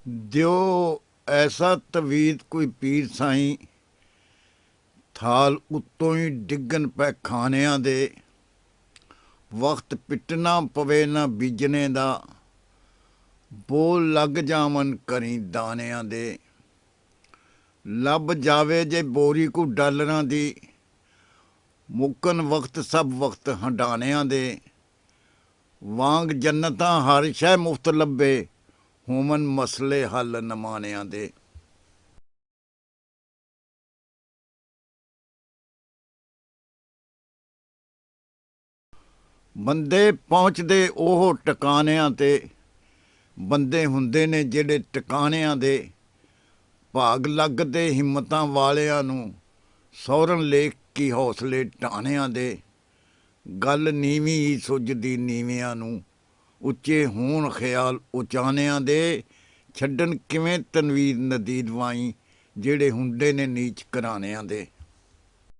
ਦਿਓ ਐਸਾ ਤਵੀਤ ਕੋਈ ਪੀਰ ਸਾਈਂ, ਥਾਲ ਉੱਤੋਂ ਹੀ ਡਿੱਗਣ ਪੈ ਖਾਣਿਆਂ ਦੇ। ਵਕਤ ਪਿੱਟਣਾ ਪਵੇ ਨਾ ਬੀਜਣੇ ਦਾ, ਬੋਲ ਲੱਗ ਜਾਵਨ ਕਰੀ ਦਾਣਿਆਂ ਦੇ। ਲੱਭ ਜਾਵੇ ਜੇ ਬੋਰੀ ਕੋ ਡਾਲਰਾਂ ਦੀ, ਮੁੱਕਣ ਵਕਤ ਸਭ ਵਕਤ ਹੰਡਾਣਿਆਂ ਦੇ। ਵਾਂਗ ਜੰਨਤਾਂ ਹਰ ਸ਼ੈ ਮੁਫਤ ਲੱਭੇ, ਹੋਵਨ ਮਸਲੇ ਹੱਲ ਨਮਾਣਿਆਂ ਦੇ। ਬੰਦੇ ਪਹੁੰਚਦੇ ਉਹ ਟਿਕਾਣਿਆਂ 'ਤੇ, ਬੰਦੇ ਹੁੰਦੇ ਨੇ ਜਿਹੜੇ ਟਿਕਾਣਿਆਂ ਦੇ। ਭਾਗ ਲੱਗਦੇ ਹਿੰਮਤਾਂ ਵਾਲਿਆਂ ਨੂੰ, ਸੌਰਨ ਲੇਖ ਕੀ ਹੌਸਲੇ ਢਾਣਿਆਂ ਦੇ। ਗੱਲ ਨੀਵੀਂ ਹੀ ਸੁੱਝਦੀ ਨੀਵਿਆਂ ਨੂੰ, ਉੱਚੇ ਹੋਣ ਖਿਆਲ ਉਚਾਣਿਆਂ ਦੇ। ਛੱਡਣ ਕਿਵੇਂ ਤਨਵੀਰ ਨਦੀਦ ਵਾਈ, ਜਿਹੜੇ ਹੁੰਦੇ ਨੇ ਨੀਚ ਘਰਾਣਿਆਂ ਦੇ।